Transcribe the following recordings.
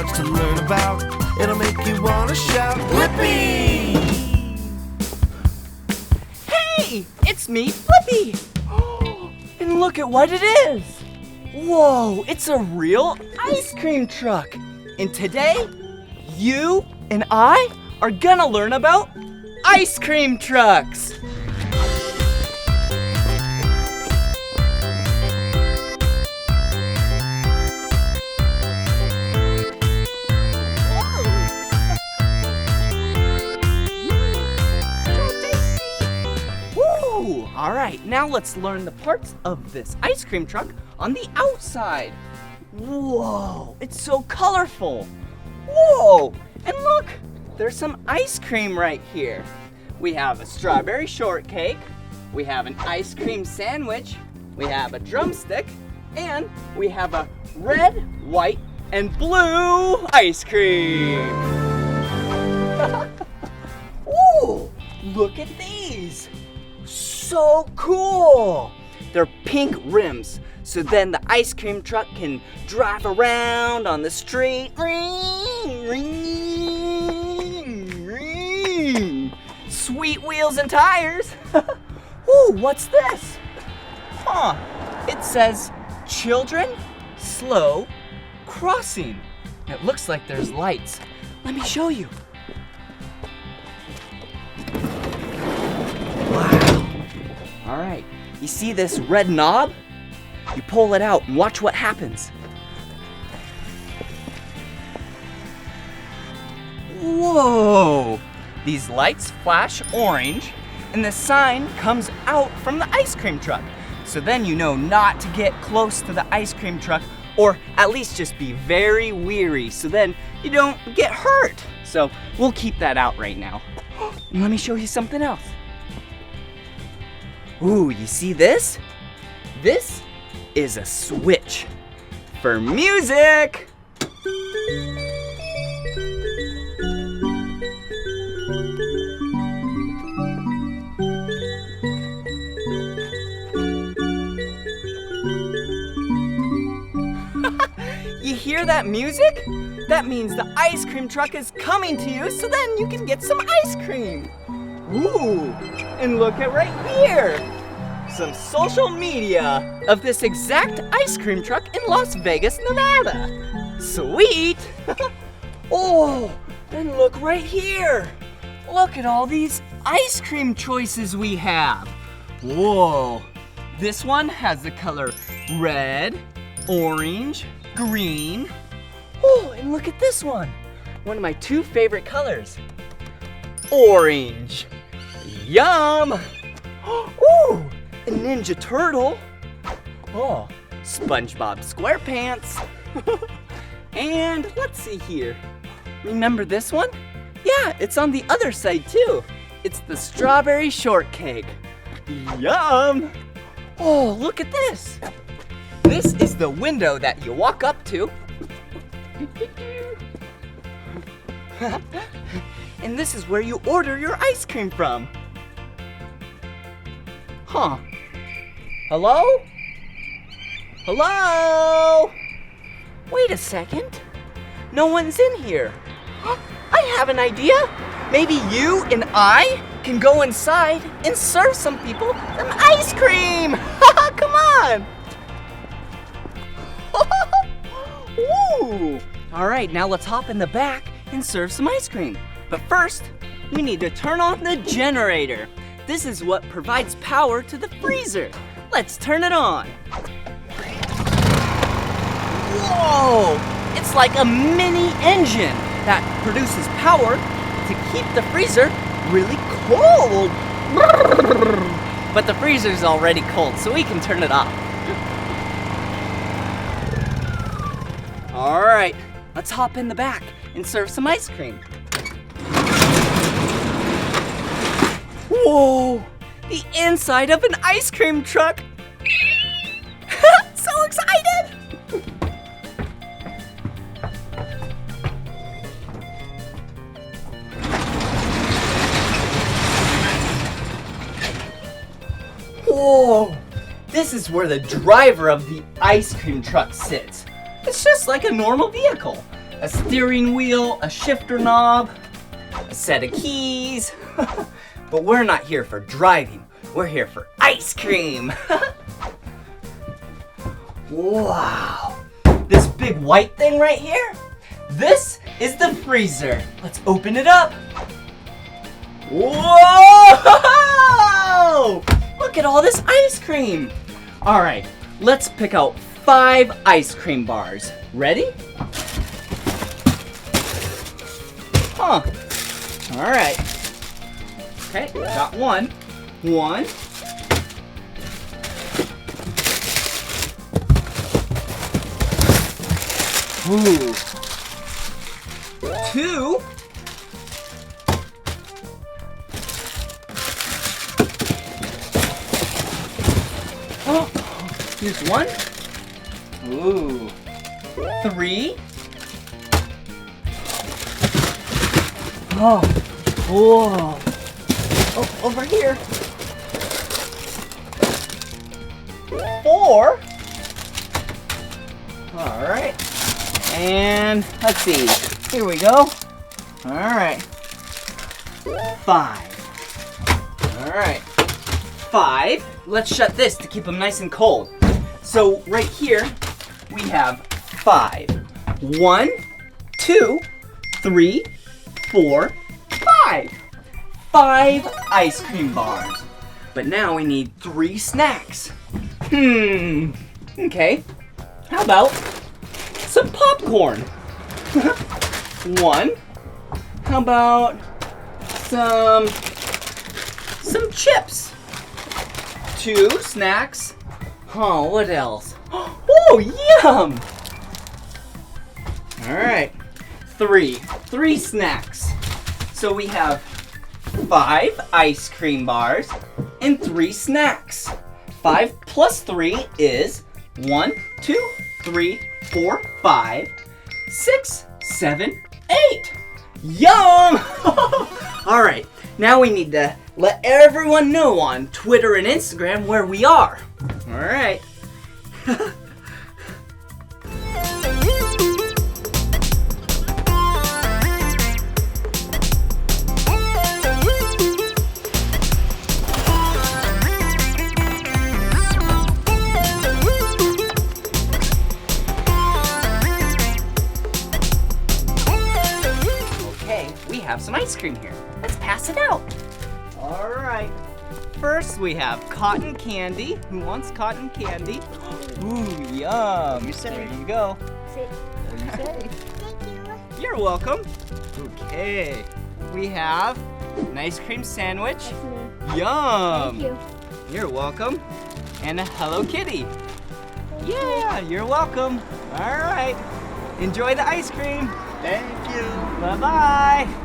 much to learn about. It'll make you wanna shout, Blippi! Hey, it's me, Blippi! And look at what it is! Whoa, it's a real ice cream truck! And today, you and I are gonna learn about ice cream trucks! All right, now let's learn the parts of this ice cream truck on the outside. Whoa, it's so colorful. Whoa, and look, there's some ice cream right here. We have a strawberry shortcake, we have an ice cream sandwich, we have a drumstick, and we have a red, white, and blue ice cream. Ooh, look at these. So cool! They're pink rims, so then the ice cream truck can drive around on the street. Ring, ring, ring. Sweet wheels and tires. Ooh, what's this? Huh, it says children slow crossing. It looks like there's lights. Let me show you. All right, you see this red knob? You pull it out and watch what happens. Whoa! These lights flash orange and the sign comes out from the ice cream truck. So then you know not to get close to the ice cream truck, or at least just be very weary so then you don't get hurt. So we'll keep that out right now. And let me show you something else. Ooh, you see this? This is a switch for music. You hear that music? That means the ice cream truck is coming to you, so then you can get some ice cream. Ooh, and look at right here. Some social media of this exact ice cream truck in Las Vegas, Nevada. Sweet. Oh, and look right here. Look at all these ice cream choices we have. Whoa, this one has the color red, orange, green. Oh, and look at this one. One of my two favorite colors. Orange. Yum! Ooh, a Ninja Turtle. Oh, SpongeBob SquarePants. And let's see here. Remember this one? Yeah, it's on the other side too. It's the strawberry shortcake. Yum! Oh, look at this. This is the window that you walk up to. And this is where you order your ice cream from. Huh. Hello? Hello? Wait a second. No one's in here. I have an idea. Maybe you and I can go inside and serve some people some ice cream. Come on. Woo! All right, now let's hop in the back and serve some ice cream. But first, we need to turn on the generator. This is what provides power to the freezer. Let's turn it on. Whoa! It's like a mini engine that produces power to keep the freezer really cold. But the freezer's already cold, so we can turn it off. All right, let's hop in the back and serve some ice cream. Whoa! The inside of an ice cream truck! So excited! Whoa! This is where the driver of the ice cream truck sits. It's just like a normal vehicle. a steering wheel, a shifter knob, a set of keys. But we're not here for driving. We're here for ice cream. Wow. This big white thing right here, this is the freezer. Let's open it up. Whoa! Look at all this ice cream. All right, let's pick out 5 ice cream bars. Ready? Huh. All right. Okay, got one. One. Ooh. 2. Oh, here's 1. Ooh. 3. Oh, whoa. Oh, over here. 4. All right. And let's see. Here we go. All right. 5. All right. 5. Let's shut this to keep them nice and cold. So right here, we have 5. 1, 2, 3, 4, 5. 5 ice cream bars. But now we need 3 snacks. Okay. How about some popcorn? 1. How about some chips? 2 snacks. Oh, what else? Oh, yum! All right. 3 snacks. So we have 5 ice cream bars and 3 snacks. 5 plus 3 is 1, 2, 3, 4, 5, 6, 7, 8. Yum! All right, now we need to let everyone know on Twitter and Instagram where we are. All right. Have some ice cream here. Let's pass it out. All right. First, we have cotton candy. Who wants cotton candy? Ooh, yum. There you go. There you say. Thank you. You're welcome. Okay. We have an ice cream sandwich. Yum. Thank you. You're welcome. And a Hello Kitty. Yeah, you're welcome. All right. Enjoy the ice cream. Thank you. Bye-bye.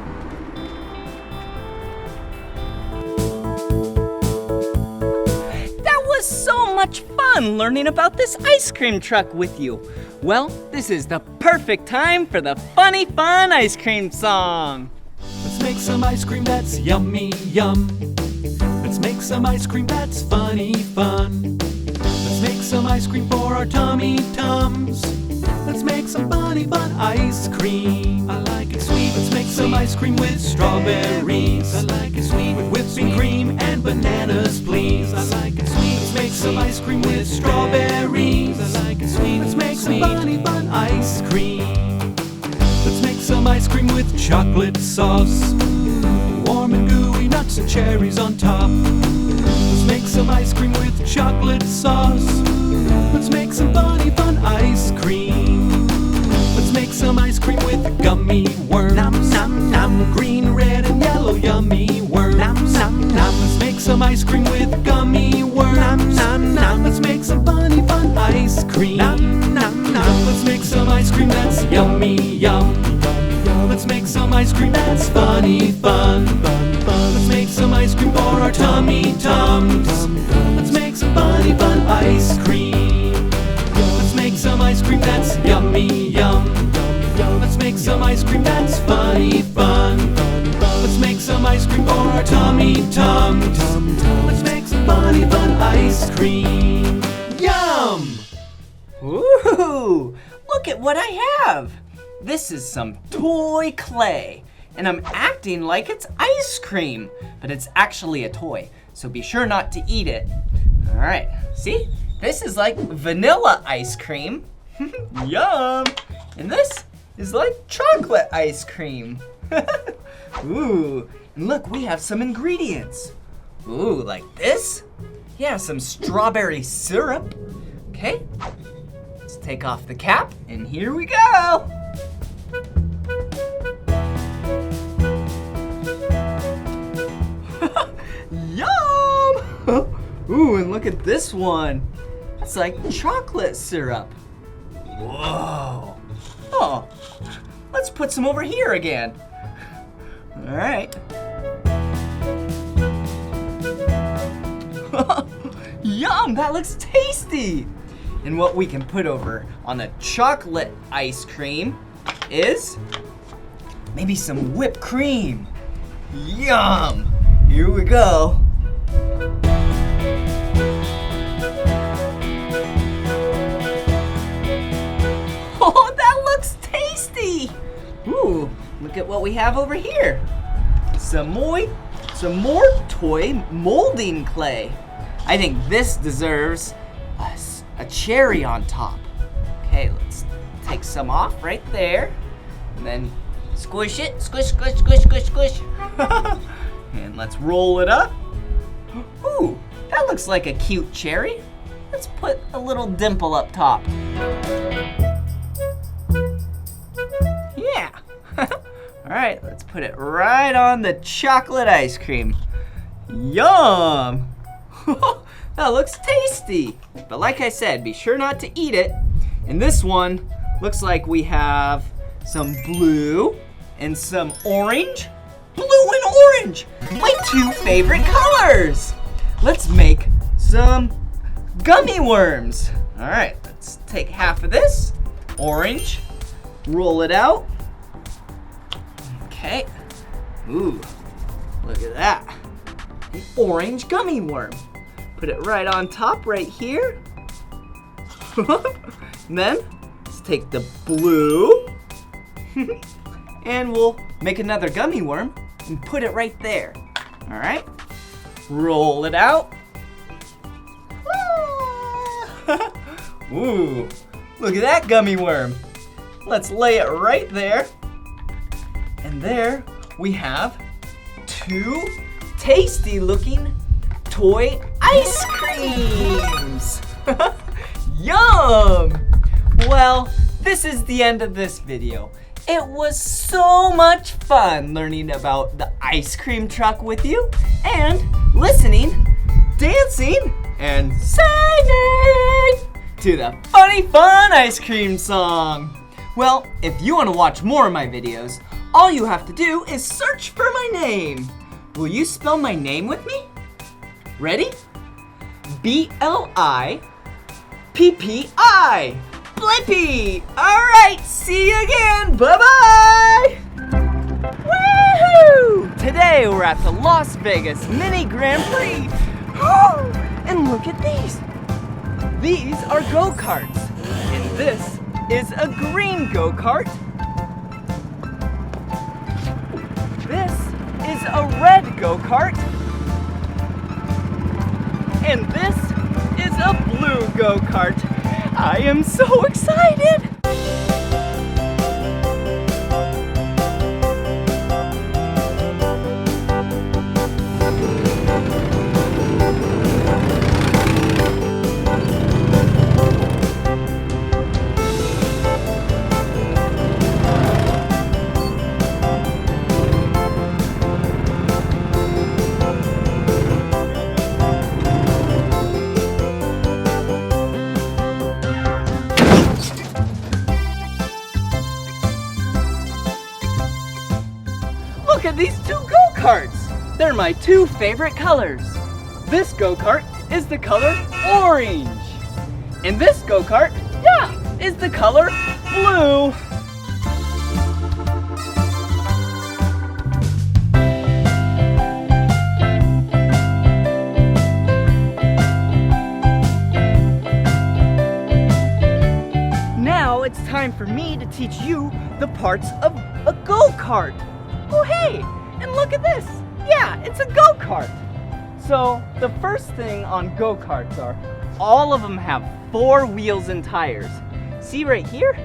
So much fun learning about this ice cream truck with you. Well, this is the perfect time for the funny fun ice cream song. Let's make some ice cream that's yummy yum. Let's make some ice cream that's funny fun. Let's make some ice cream for our tummy tums. Let's make some funny fun ice cream. I like it sweet. Let's make some ice cream with strawberries. I like it sweet with whipping cream and bananas, please. I like it sweet. Let's make some ice cream with strawberries. I like it sweet. Let's make some funny fun ice cream. Let's make some ice cream with chocolate sauce. Warm and gooey nuts and cherries on top. Let's make some ice cream with chocolate sauce. Let's make some funny fun ice cream. Let's make some ice cream with gummy worms. Nom nom nom. Green, red, and yellow yummy worms. Nom nom nom. Let's make some ice cream with gummy worms. Nom nom nom. Let's make some funny fun ice cream. Nom nom nom. Let's make some ice cream that's yummy yum. Let's make some ice cream that's funny fun. Let's make some ice cream for our tummy tums. Let's make some funny fun ice cream. Let's make some ice cream that's yummy yum. Let's make some ice cream that's funny fun. Let's make some ice cream for our tummy tums. Let's make some funny fun ice cream. Yum! Ooh, look at what I have. This is some toy clay, and I'm acting like it's ice cream, but it's actually a toy, so be sure not to eat it. All right, see? This is like vanilla ice cream. Yum! And this is like chocolate ice cream. Ooh, and look, we have some ingredients. Ooh, like this? Yeah, some strawberry syrup. Okay, let's take off the cap, and here we go. Yum! Ooh, and look at this one. That's like chocolate syrup. Whoa. Oh, let's put some over here again. All right. Yum, that looks tasty. And what we can put over on the chocolate ice cream is maybe some whipped cream. Yum. Here we go. Oh, that looks tasty. Ooh, look at what we have over here. Some more toy molding clay. I think this deserves a cherry on top. Okay, let's take some off right there. And then squish it, squish, squish, squish, squish, squish. And let's roll it up. Ooh, that looks like a cute cherry. Let's put a little dimple up top. Yeah. All right, let's put it right on the chocolate ice cream. Yum! That looks tasty. But like I said, be sure not to eat it. And this one looks like we have some blue and some orange. Blue and orange, my two favorite colors. Let's make some gummy worms. All right, let's take half of this, orange, roll it out. Okay, ooh, look at that, an orange gummy worm. Put it right on top right here. And then let's take the blue and we'll make another gummy worm and put it right there. All right, roll it out. Ooh, look at that gummy worm. Let's lay it right there. And there we have two tasty looking toy ice creams. Yum! Well, this is the end of this video. It was so much fun learning about the ice cream truck with you and listening, dancing, and singing to the funny fun ice cream song. Well, if you want to watch more of my videos, all you have to do is search for my name. Will you spell my name with me? Ready? B-L-I-P-P-I. Blippi! Alright, see you again! Bye-bye! Woohoo! Today we're at the Las Vegas Mini Grand Prix. Oh, and look at these. These are go-karts. And this is a green go-kart. This is a red go-kart. And this is a blue go-kart. I am so excited! Look at these two go-karts. They're my two favorite colors. This go-kart is the color orange. And this go-kart, yeah, is the color blue. Now it's time time for me to teach you the parts of a go-kart. Oh, hey, and look at this. Yeah, it's a go-kart. So the first thing on go-karts are all of them have 4 wheels and tires. See right here?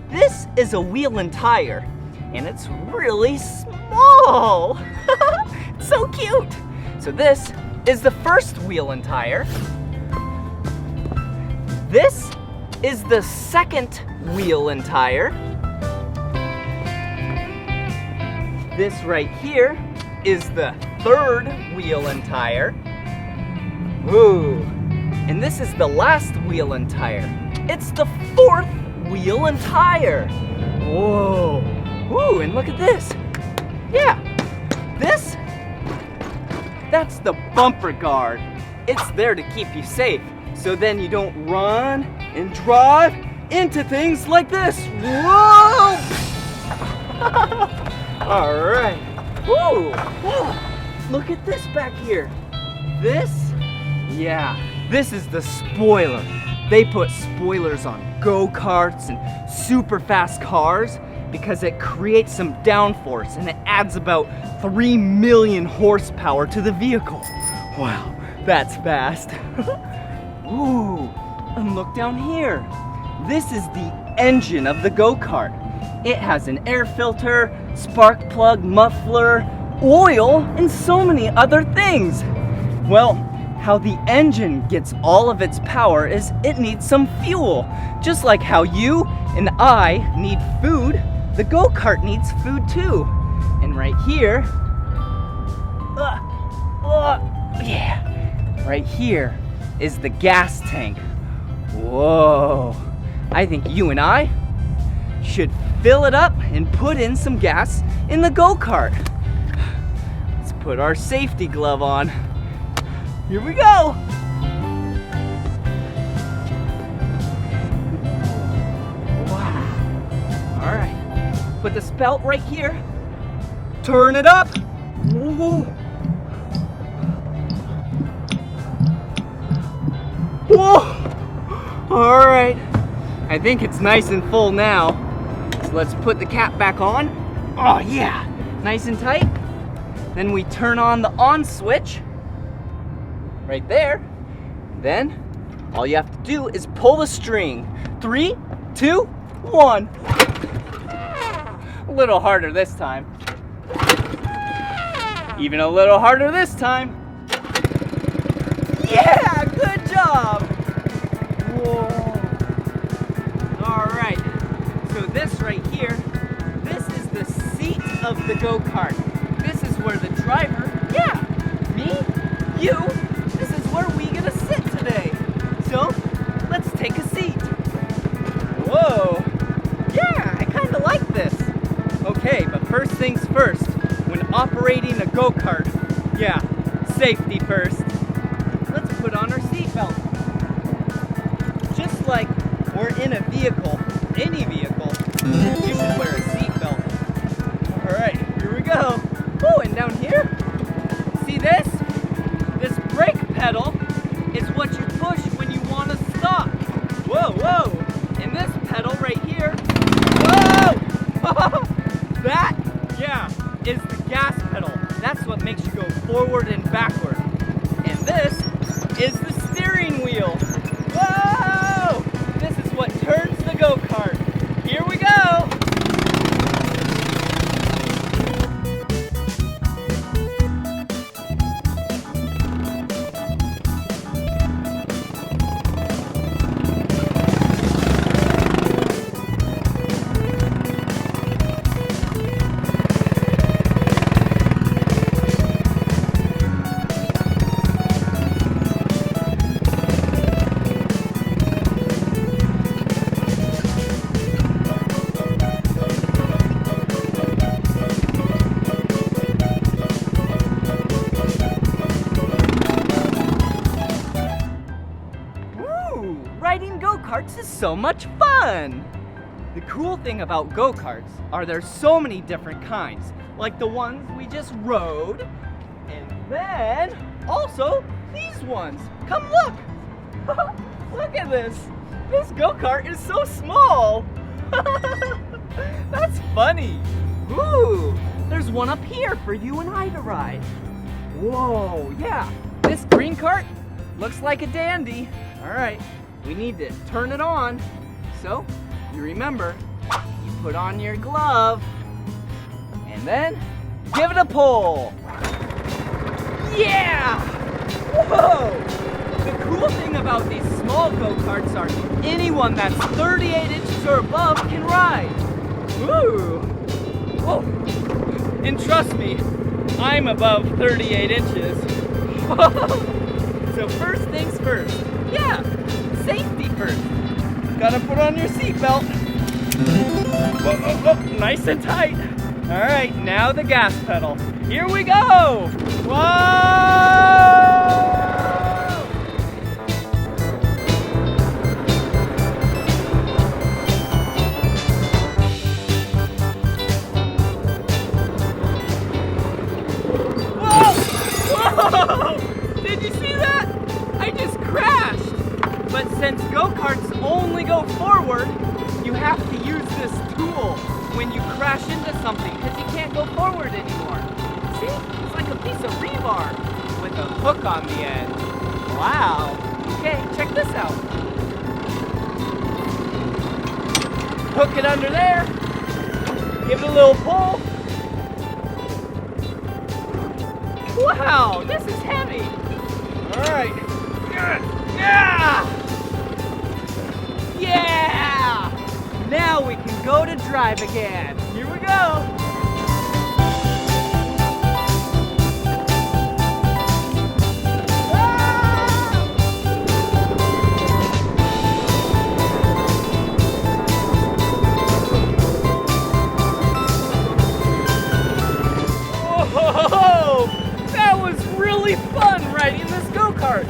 This is a wheel and tire, and it's really small. It's so cute. So this is the first wheel and tire. This is the second wheel and tire. This right here is the third wheel and tire. Ooh. And this is the last wheel and tire. It's the fourth wheel and tire. Whoa. Ooh, and look at this. Yeah. That's the bumper guard. It's there to keep you safe, so then you don't run and drive into things like this. Whoa! All right. Woo! Whoa. Look at this back here. This is the spoiler. They put spoilers on go-karts and super fast cars because it creates some downforce and it adds about 3 million horsepower to the vehicle. Wow, that's fast. Ooh, and look down here. This is the engine of the go-kart. It has an air filter, spark plug, muffler, oil, and so many other things. Well, how the engine gets all of its power is it needs some fuel. Just like how you and I need food, the go-kart needs food too. And right here, right here is the gas tank. Whoa, I think you and I should fill it up and put in some gas in the go-kart. Let's put our safety glove on. Here we go. Wow. All right, put the spout right here. Turn it up. Whoa. Whoa. All right, I think it's nice and full now. So let's put the cap back on. Oh yeah, nice and tight. Then we turn on the on switch right there. Then all you have to do is pull the string. 3, 2, 1. A little harder this time. Even a little harder this time. Yeah, good job. Whoa. All right, so this right here, this is the seat of the go-kart. This is where the driver, me, you, this is where we gonna sit today. So, let's take a seat. Whoa, yeah, I kinda like this. Okay, but first things first, when operating a go-kart, safety first. Let's put on our seatbelt. Just like we're in a vehicle, any vehicle, you should wear a seatbelt. All right, here we go. Oh, and down here, see this? This brake pedal is what you push when you want to stop. Whoa, whoa. And this pedal right here, whoa! That, is the gas pedal. That's what makes you go forward and backward. And this is the steering wheel. Whoa! This is what turns the go-kart. Here we go! Riding go-karts is so much fun! The cool thing about go-karts are there's so many different kinds, like the ones we just rode, and then also these ones. Come look! Look at this! This go-kart is so small! That's funny. Ooh, there's one up here for you and I to ride. Whoa, yeah. This green cart looks like a dandy. All right, we need to turn it on. So, you remember, you put on your glove, and then give it a pull. Yeah! Whoa! The cool thing about these small go-karts are anyone that's 38 inches or above can ride. Woo! Whoa! And trust me, I'm above 38 inches. So first things first. Yeah, safety first. Gotta put on your seatbelt. Whoa, whoa, whoa, nice and tight. All right, now the gas pedal. Here we go. Whoa! Whoa! Did you see that? I just crashed. But since go-karts only go forward, you have to use this tool when you crash into something because you can't go forward anymore. See? It's like a piece of rebar with a hook on the end. Wow. Okay, check this out. Hook it under there. Give it a little pull. Wow, this is heavy. All right. Yeah! Yeah! Now we can go to drive again. Here we go. Whoa! That was really fun riding this go-kart.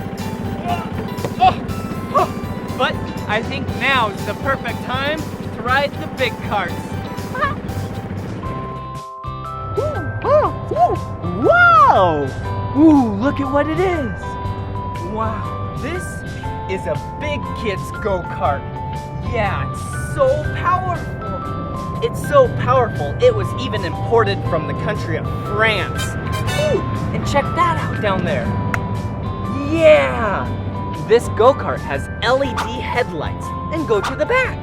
But I think now is the perfect time to ride the big carts. Wow! Ooh, look at what it is. Wow, this is a big kid's go-kart. Yeah, it's so powerful. It's so powerful, it was even imported from the country of France. Ooh, and check that out down there. Yeah! This go-kart has LED headlights and go to the back.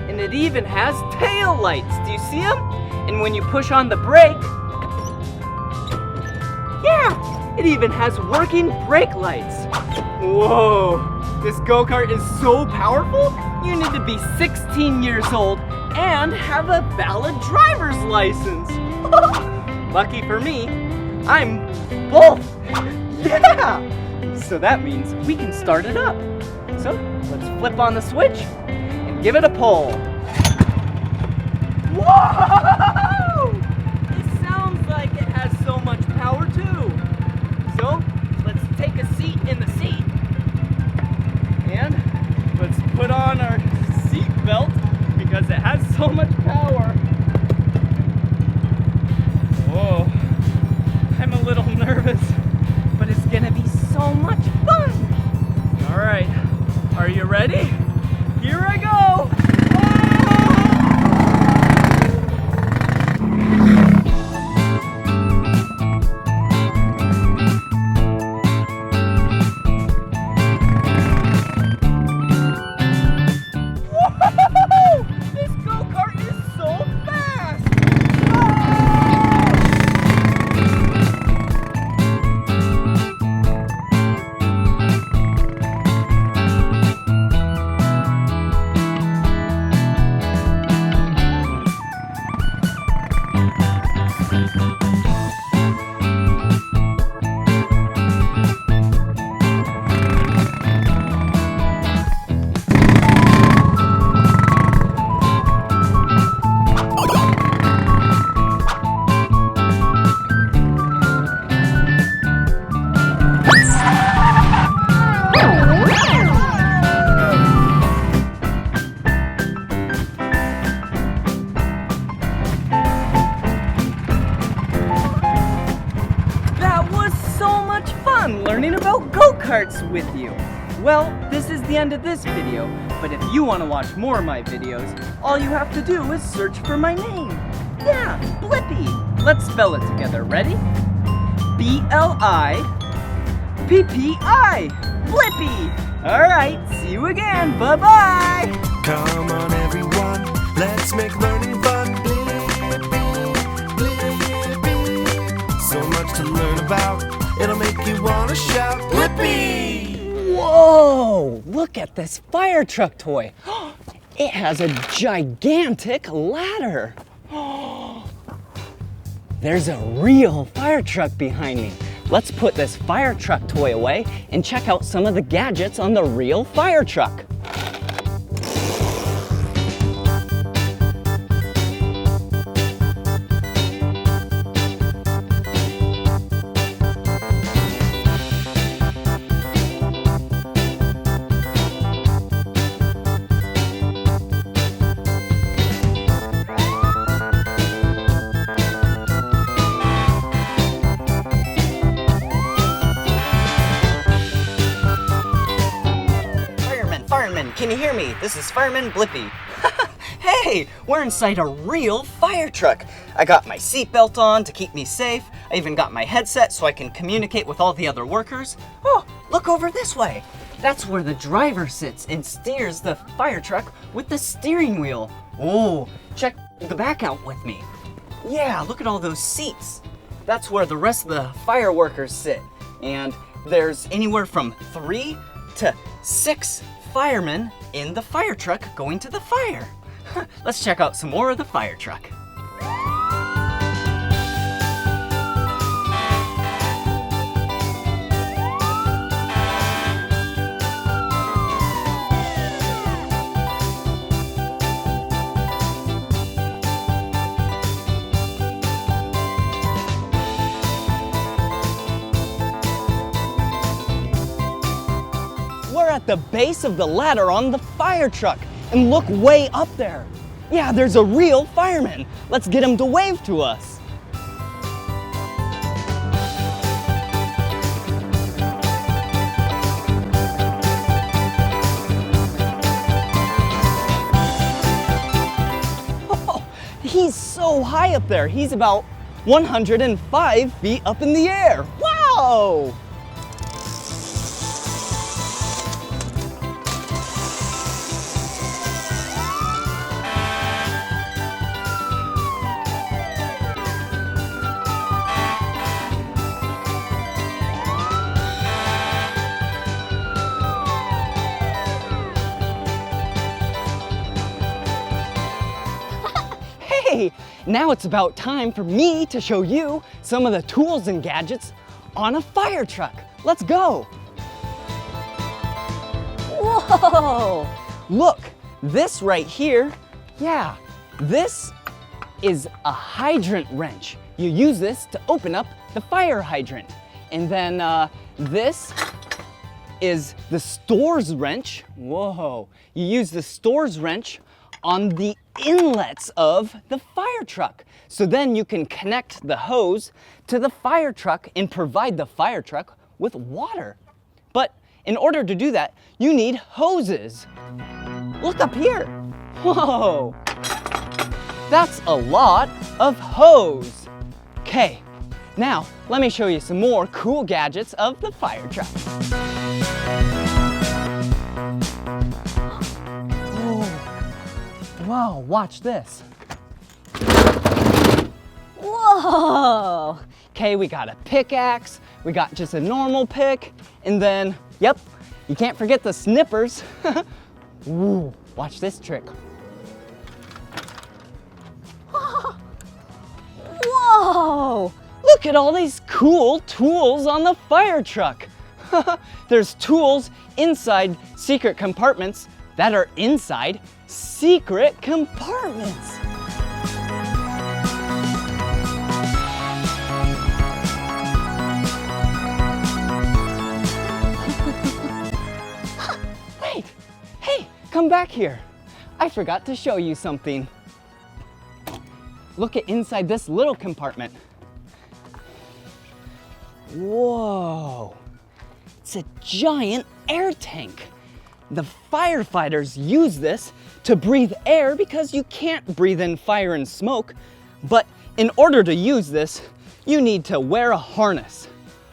And it even has tail lights. Do you see them? And when you push on the brake, yeah, it even has working brake lights. Whoa, this go-kart is so powerful, you need to be 16 years old and have a valid driver's license. Lucky for me, I'm both. Yeah! So that means we can start it up. So let's flip on the switch and give it a pull. Whoa! It sounds like it has so much power too. So let's take a seat in the seat. And let's put on our seat belt because it has so much power. Whoa. I'm a little nervous, but it's gonna be so much fun. All right, are you ready? Here I go. Whoa! This go-kart is so fast. Learning about go-karts with you. Well, this is the end of this video, but if you want to watch more of my videos, all you have to do is search for my name. Yeah, Blippi. Let's spell it together. Ready? B-L-I-P-P-I. Blippi. All right, see you again. Bye-bye. Come on, everyone, let's make learning fun. Blippi, Blippi. So much to learn about, it'll make you want to shout, Blippi! Whoa, look at this fire truck toy. It has a gigantic ladder. There's a real fire truck behind me. Let's put this fire truck toy away and check out some of the gadgets on the real fire truck. Fireman, can you hear me? This is Fireman Blippi. Hey, we're inside a real fire truck. I got my seatbelt on to keep me safe. I even got my headset so I can communicate with all the other workers. Oh, look over this way. That's where the driver sits and steers the fire truck with the steering wheel. Oh, check the back out with me. Yeah, look at all those seats. That's where the rest of the fire workers sit. And there's anywhere from 3 to 6 firemen in the fire truck going to the fire. Let's check out some more of the fire truck. At the base of the ladder on the fire truck, and look way up there. Yeah, there's a real fireman. Let's get him to wave to us. Oh, he's so high up there. He's about 105 feet up in the air. Wow! Hey, now it's about time for me to show you some of the tools and gadgets on a fire truck. Let's go. Whoa! Look, this right here, yeah, this is a hydrant wrench. You use this to open up the fire hydrant. And then this is the stores wrench. Whoa, you use the stores wrench on the inlets of the fire truck. So then you can connect the hose to the fire truck and provide the fire truck with water. But in order to do that, you need hoses. Look up here. Whoa, that's a lot of hose. Okay, now let me show you some more cool gadgets of the fire truck. Whoa, watch this. Whoa! Okay, we got a pickaxe, we got just a normal pick, and then, yep, you can't forget the snippers. Ooh, watch this trick. Whoa! Look at all these cool tools on the fire truck. There's tools inside secret compartments that are inside secret compartments. Wait, hey, come back here. I forgot to show you something. Look at inside this little compartment. Whoa, It's a giant air tank. The firefighters use this to breathe air because you can't breathe in fire and smoke. But in order to use this, you need to wear a harness.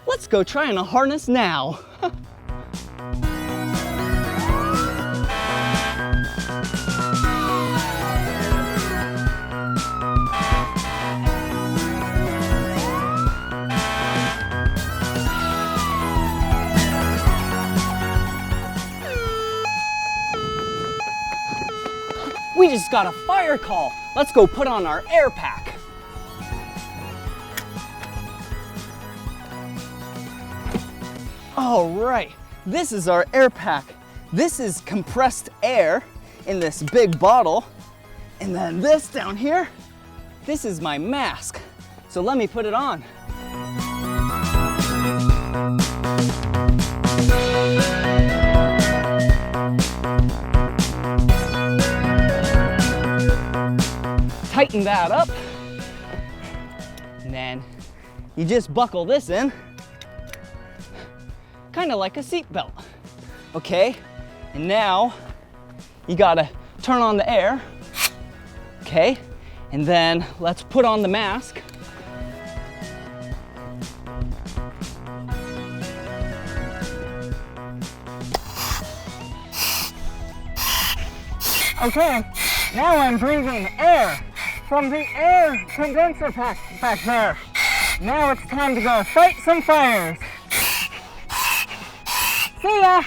Let's go try on a harness now. We just got a fire call. Let's go put on our air pack. All right, this is our air pack. This is compressed air in this big bottle. And then this down here, this is my mask. So let me put it on. Tighten that up, and then you just buckle this in, kind of like a seat belt. Okay, and now you gotta turn on the air. Okay, and then let's put on the mask. Okay, now I'm breathing air from the air condenser pack back there. Now it's time to go fight some fires. See ya!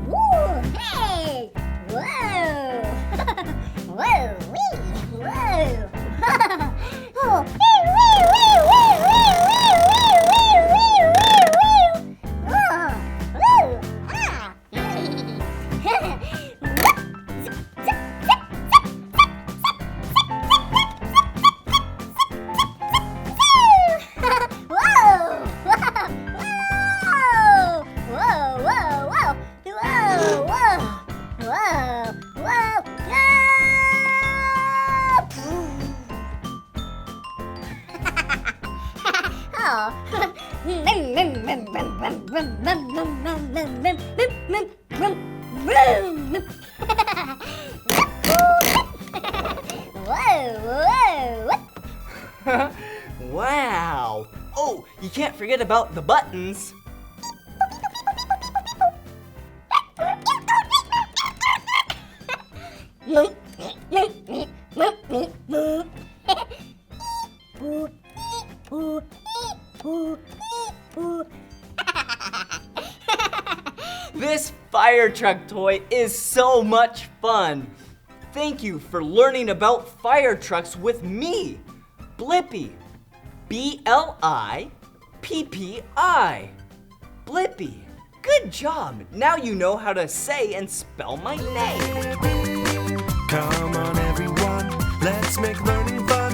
Woo! Hey! Whoa! Whoa! Wee! Whoa! Oh! Wee! Wee! Wee! Wee! Wow! Oh, you can't forget about the buttons. This fire truck toy is so much fun. Thank you for learning about fire trucks with me, Blippi. B-L-I-P-P-I. Blippi. Good job. Now you know how to say and spell my name. Come on everyone, let's make learning fun.